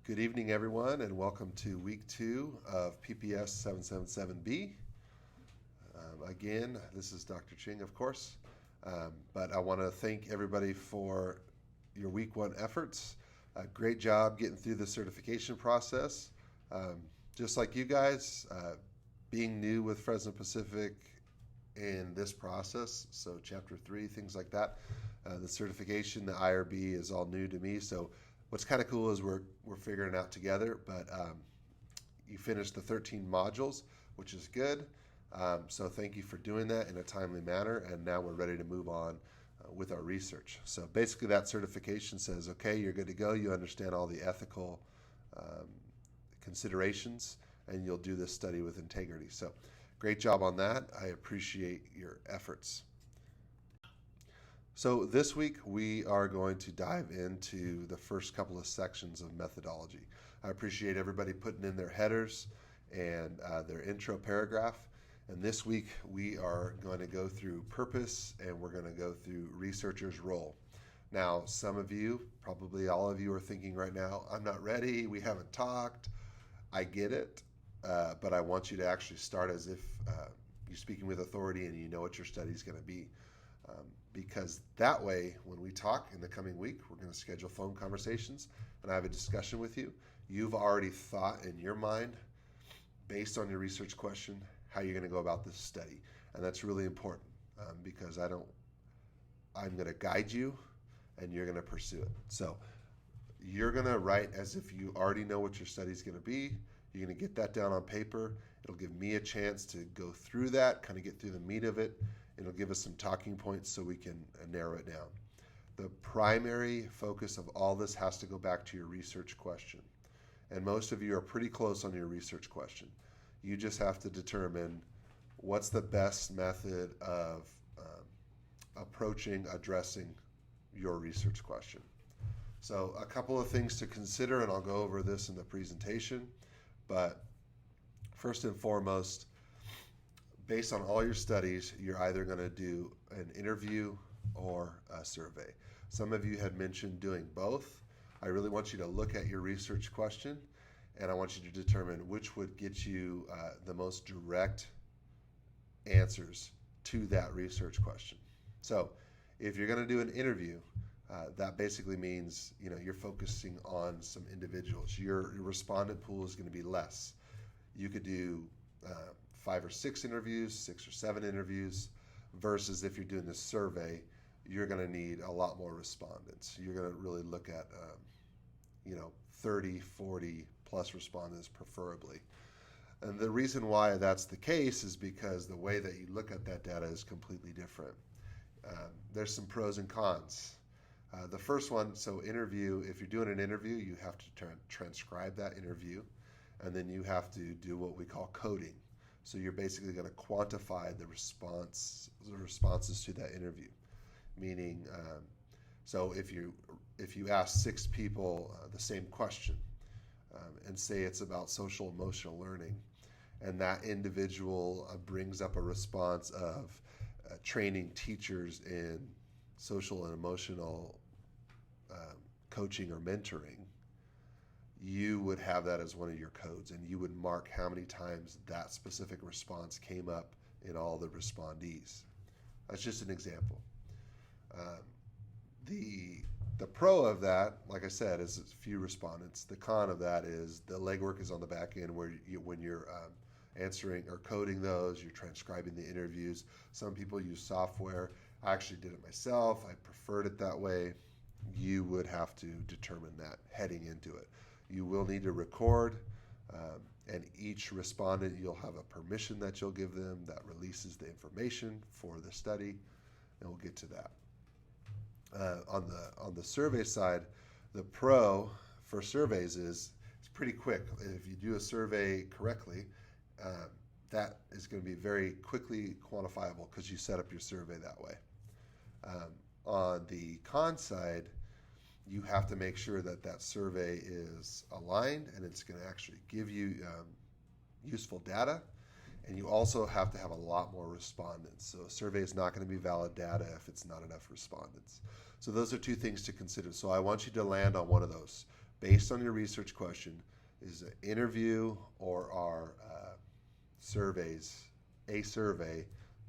Good evening, everyone, and welcome to week 2 of PPS777B. Again, this is Dr. Ching, of course, but I want to thank everybody for your week 1 efforts. Great job getting through the certification process. Just like you guys, being new with Fresno Pacific in this process, so Chapter 3, things like that. The certification, the IRB is all new to me, so what's kind of cool is we're figuring it out together, but you finished the 13 modules, which is good. So thank you for doing that in a timely manner, and now we're ready to move on with our research. So basically that certification says, okay, you're good to go, you understand all the ethical considerations, and you'll do this study with integrity. So great job on that. I appreciate your efforts. So this week we are going to dive into the first couple of sections of methodology. I appreciate everybody putting in their headers and their intro paragraph. And this week we are going to go through purpose, and we're going to go through researcher's role. Now, some of you, probably all of you, are thinking right now, I'm not ready, we haven't talked. I get it, but I want you to actually start as if you're speaking with authority and you know what your study is going to be. Because that way, when we talk in the coming week, we're going to schedule phone conversations and I have a discussion with you. You've already thought in your mind, based on your research question, how you're going to go about this study. And that's really important because I'm going to guide you and you're going to pursue it. So you're going to write as if you already know what your study is going to be. You're going to get that down on paper. It'll give me a chance to go through that, kind of get through the meat of it. It'll give us some talking points so we can narrow it down. The primary focus of all this has to go back to your research question. And most of you are pretty close on your research question. You just have to determine what's the best method of addressing your research question. So a couple of things to consider, and I'll go over this in the presentation. But first and foremost, based on all your studies, you're either going to do an interview or a survey. Some of you had mentioned doing both. I really want you to look at your research question, and I want you to determine which would get you the most direct answers to that research question. So if you're going to do an interview, that basically means you're focusing on some individuals. Your respondent pool is going to be less. You could do 5 or 6 interviews, 6 or 7 interviews, versus if you're doing this survey, you're going to need a lot more respondents. You're going to really look at 30, 40 plus respondents preferably. And the reason why that's the case is because the way that you look at that data is completely different. There's some pros and cons. The first one, so interview, if you're doing an interview, you have to transcribe that interview, and then you have to do what we call coding. So you're basically going to quantify the responses to that interview. Meaning, so if you ask 6 people the same question, and say it's about social emotional learning, and that individual brings up a response of training teachers in social and emotional coaching or mentoring, you would have that as one of your codes, and you would mark how many times that specific response came up in all the respondees. That's just an example. The pro of that, like I said, is few respondents. The con of that is the legwork is on the back end, where when you're answering or coding those, you're transcribing the interviews. Some people use software. I actually did it myself. I preferred it that way. You would have to determine that heading into it. You will need to record, and each respondent, you'll have a permission that you'll give them that releases the information for the study, and we'll get to that. On the survey side, the pro for surveys is it's pretty quick. If you do a survey correctly, that is going to be very quickly quantifiable because you set up your survey that way. On the con side, you have to make sure that that survey is aligned and it's going to actually give you useful data. And you also have to have a lot more respondents. So a survey is not going to be valid data if it's not enough respondents. So those are 2 things to consider. So I want you to land on one of those. based on your research question, is an interview or are surveys, a survey,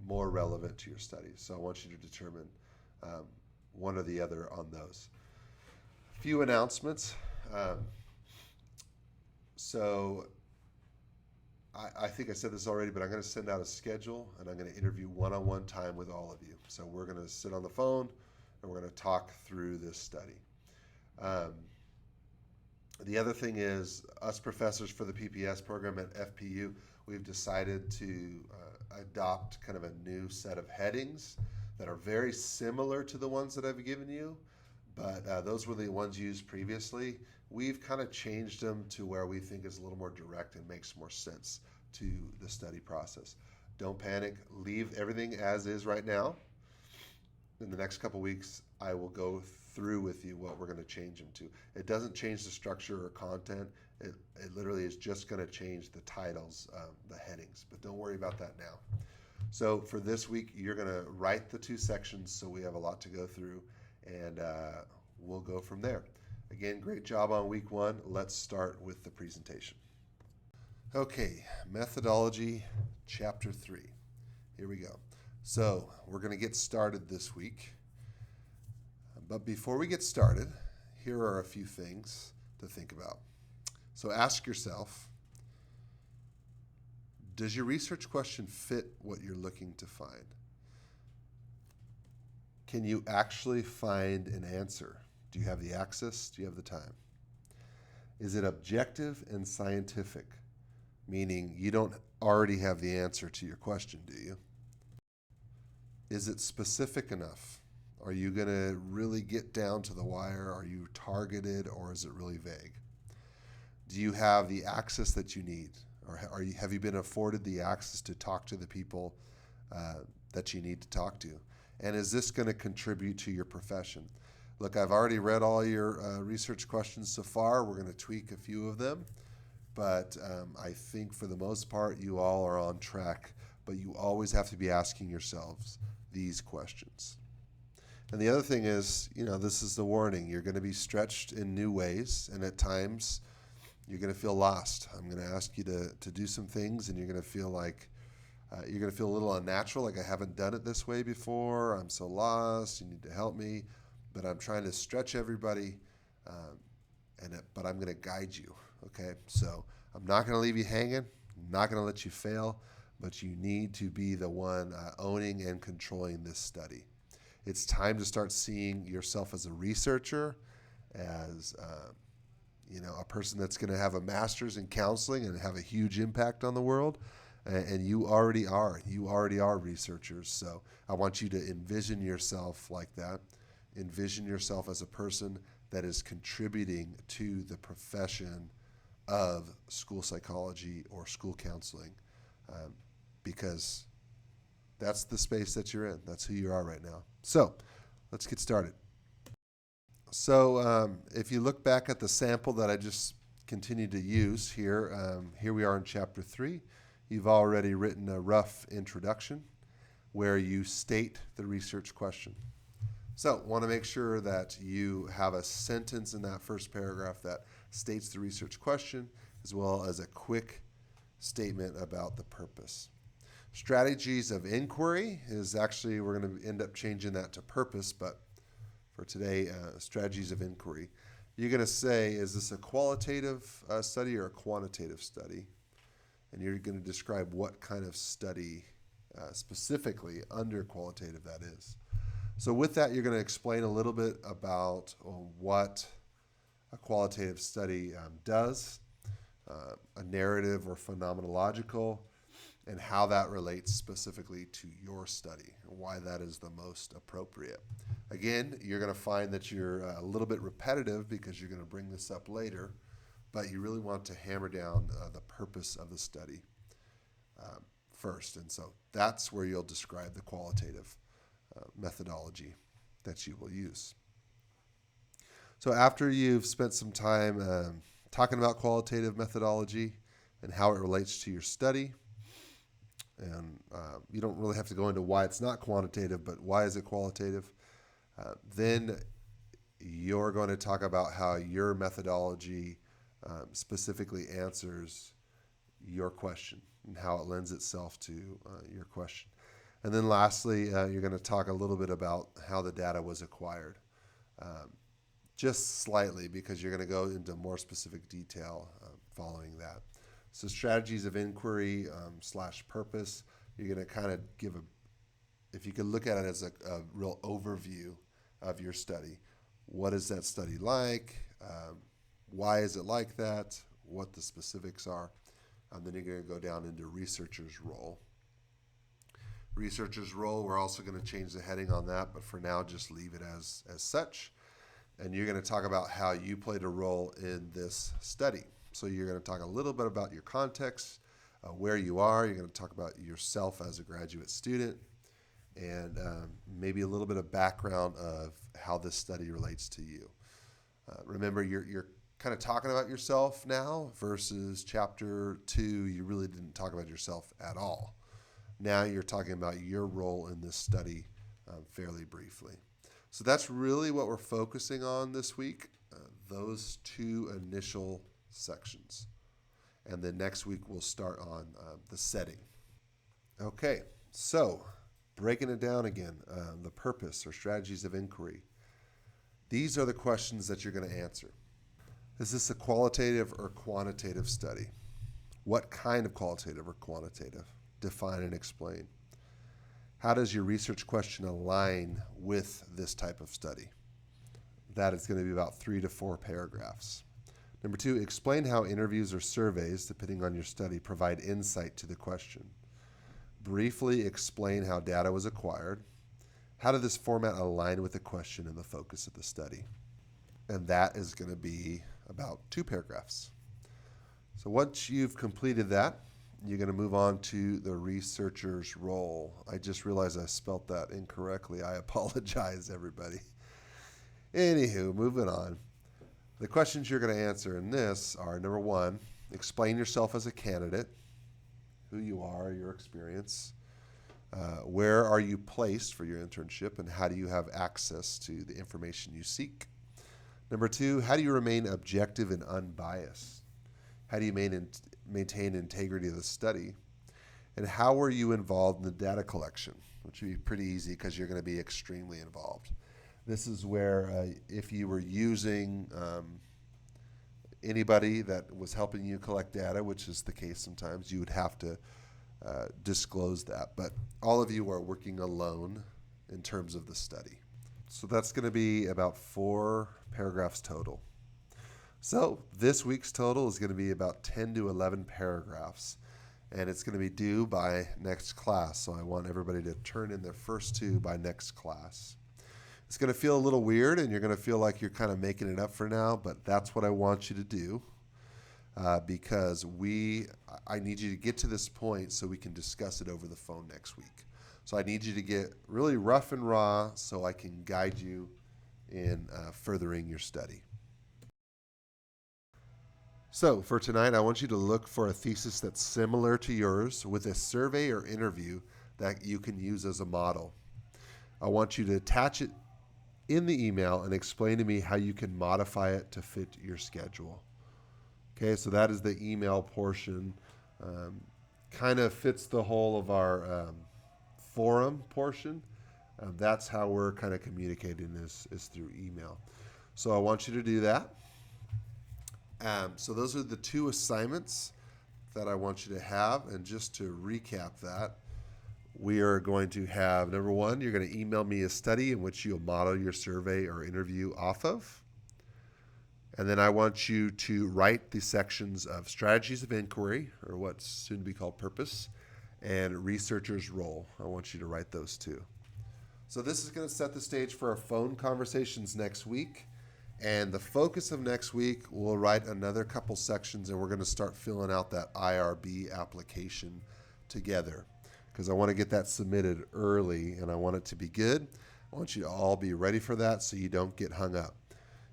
more relevant to your study? So I want you to determine one or the other on those. A few announcements. So I think I said this already, but I'm going to send out a schedule and I'm going to interview one-on-one time with all of you. So we're going to sit on the phone and we're going to talk through this study. The other thing is, us professors for the PPS program at FPU, we've decided to adopt kind of a new set of headings that are very similar to the ones that I've given you, but those were the ones used previously. We've kind of changed them to where we think is a little more direct and makes more sense to the study process. Don't panic. Leave everything as is right now. In the next couple weeks, I will go through with you what we're going to change them to. It doesn't change the structure or content. It literally is just going to change the titles, the headings, but don't worry about that now. So for this week, you're going to write the 2 sections, so we have a lot to go through, and we'll go from there. Again, great job on week 1. Let's start with the presentation. Okay, methodology, chapter 3. Here we go. So we're going to get started this week. But before we get started, here are a few things to think about. So ask yourself, does your research question fit what you're looking to find? Can you actually find an answer? Do you have the access? Do you have the time? Is it objective and scientific? Meaning you don't already have the answer to your question, do you? Is it specific enough? Are you going to really get down to the wire? Are you targeted, or is it really vague? Do you have the access that you need? Or have you been afforded the access to talk to the people that you need to talk to? And is this going to contribute to your profession? Look, I've already read all your research questions so far. We're going to tweak a few of them. But I think for the most part, you all are on track. But you always have to be asking yourselves these questions. And the other thing is, this is the warning. You're going to be stretched in new ways, and at times you're going to feel lost. I'm going to ask you to do some things, and you're going to feel like you're going to feel a little unnatural, like I haven't done it this way before. I'm so lost. You need to help me. But I'm trying to stretch everybody, but I'm going to guide you. Okay, so I'm not going to leave you hanging. I'm not going to let you fail, but you need to be the one owning and controlling this study. It's time to start seeing yourself as a researcher, as a person that's going to have a master's in counseling and have a huge impact on the world. And you already are. You already are researchers. So I want you to envision yourself like that. Envision yourself as a person that is contributing to the profession of school psychology or school counseling, because that's the space that you're in. That's who you are right now. So let's get started. So if you look back at the sample that I just continued to use here, here we are in chapter 3. You've already written a rough introduction where you state the research question. So want to make sure that you have a sentence in that first paragraph that states the research question, as well as a quick statement about the purpose. Strategies of inquiry is actually, we're going to end up changing that to purpose, but for today, strategies of inquiry. You're going to say, is this a qualitative study or a quantitative study? And you're going to describe what kind of study specifically under qualitative that is. So with that, you're going to explain a little bit about what a qualitative study does, a narrative or phenomenological, and how that relates specifically to your study, and why that is the most appropriate. Again, you're going to find that you're a little bit repetitive because you're going to bring this up later, but you really want to hammer down the purpose of the study first. And so that's where you'll describe the qualitative methodology that you will use. So after you've spent some time talking about qualitative methodology and how it relates to your study, and you don't really have to go into why it's not quantitative, but why is it qualitative, then you're going to talk about how your methodology specifically answers your question and how it lends itself to your question. And then lastly, you're going to talk a little bit about how the data was acquired, just slightly, because you're going to go into more specific detail following that. So strategies of inquiry / purpose, you're going to kind of give if you could look at it as a real overview of your study. What is that study like? Why is it like that? What the specifics are. And then you're going to go down into researcher's role. Researcher's role, we're also going to change the heading on that, but for now, just leave it as such. And you're going to talk about how you played a role in this study. So you're going to talk a little bit about your context, where you are. You're going to talk about yourself as a graduate student, and maybe a little bit of background of how this study relates to you. Remember, you're kind of talking about yourself now versus chapter 2, you really didn't talk about yourself at all. Now you're talking about your role in this study fairly briefly. So that's really what we're focusing on this week, those 2 initial sections. And then next week we'll start on the setting. Okay, so breaking it down again, the purpose or strategies of inquiry. These are the questions that you're going to answer. Is this a qualitative or quantitative study? What kind of qualitative or quantitative? Define and explain. How does your research question align with this type of study? That is going to be about 3 to 4 paragraphs. Number 2, explain how interviews or surveys, depending on your study, provide insight to the question. Briefly explain how data was acquired. How did this format align with the question and the focus of the study? And that is going to be about 2 paragraphs. So once you've completed that, you're going to move on to the researcher's role. I just realized I spelt that incorrectly. I apologize, everybody. Anywho, moving on. The questions you're going to answer in this are, number 1, explain yourself as a candidate, who you are, your experience. Where are you placed for your internship, and how do you have access to the information you seek? Number 2, how do you remain objective and unbiased? How do you maintain integrity of the study? And how were you involved in the data collection? Which would be pretty easy because you're going to be extremely involved. This is where if you were using anybody that was helping you collect data, which is the case sometimes, you would have to disclose that. But all of you are working alone in terms of the study. So that's going to be about 4 paragraphs total. So this week's total is going to be about 10 to 11 paragraphs, and it's going to be due by next class. So I want everybody to turn in their first 2 by next class. It's going to feel a little weird, and you're going to feel like you're kind of making it up for now, but that's what I want you to do because I need you to get to this point so we can discuss it over the phone next week. So I need you to get really rough and raw so I can guide you in furthering your study. So for tonight, I want you to look for a thesis that's similar to yours with a survey or interview that you can use as a model. I want you to attach it in the email and explain to me how you can modify it to fit your schedule. Okay, so that is the email portion. Kind of fits the whole of our forum portion. That's how we're kind of communicating is through email. So I want you to do that. So those are the 2 assignments that I want you to have. And just to recap that, we are going to have, number 1, you're going to email me a study in which you'll model your survey or interview off of. And then I want you to write the sections of strategies of inquiry, or what's soon to be called purpose, and researcher's role. I want you to write those 2. So this is going to set the stage for our phone conversations next week. And the focus of next week, we'll write another couple sections, and we're going to start filling out that IRB application together because I want to get that submitted early, and I want it to be good. I want you to all be ready for that so you don't get hung up.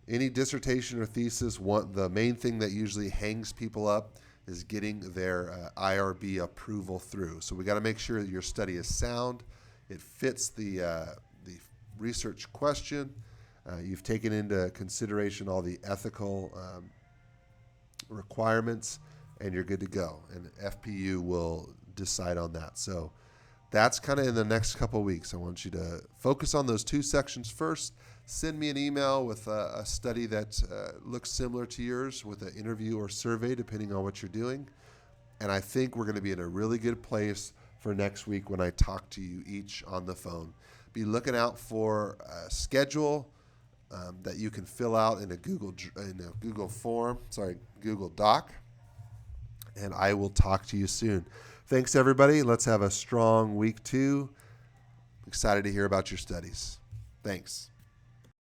Any dissertation or thesis, the main thing that usually hangs people up is getting their IRB approval through. So we got to make sure that your study is sound, it fits the research question, You've taken into consideration all the ethical requirements, and you're good to go. And FPU will decide on that. So that's kind of in the next couple of weeks. I want you to focus on those 2 sections first. Send me an email with a study that looks similar to yours with an interview or survey, depending on what you're doing. And I think we're going to be in a really good place for next week when I talk to you each on the phone. Be looking out for a schedule that you can fill out in a Google Doc. And I will talk to you soon. Thanks, everybody. Let's have a strong week 2. Excited to hear about your studies. Thanks.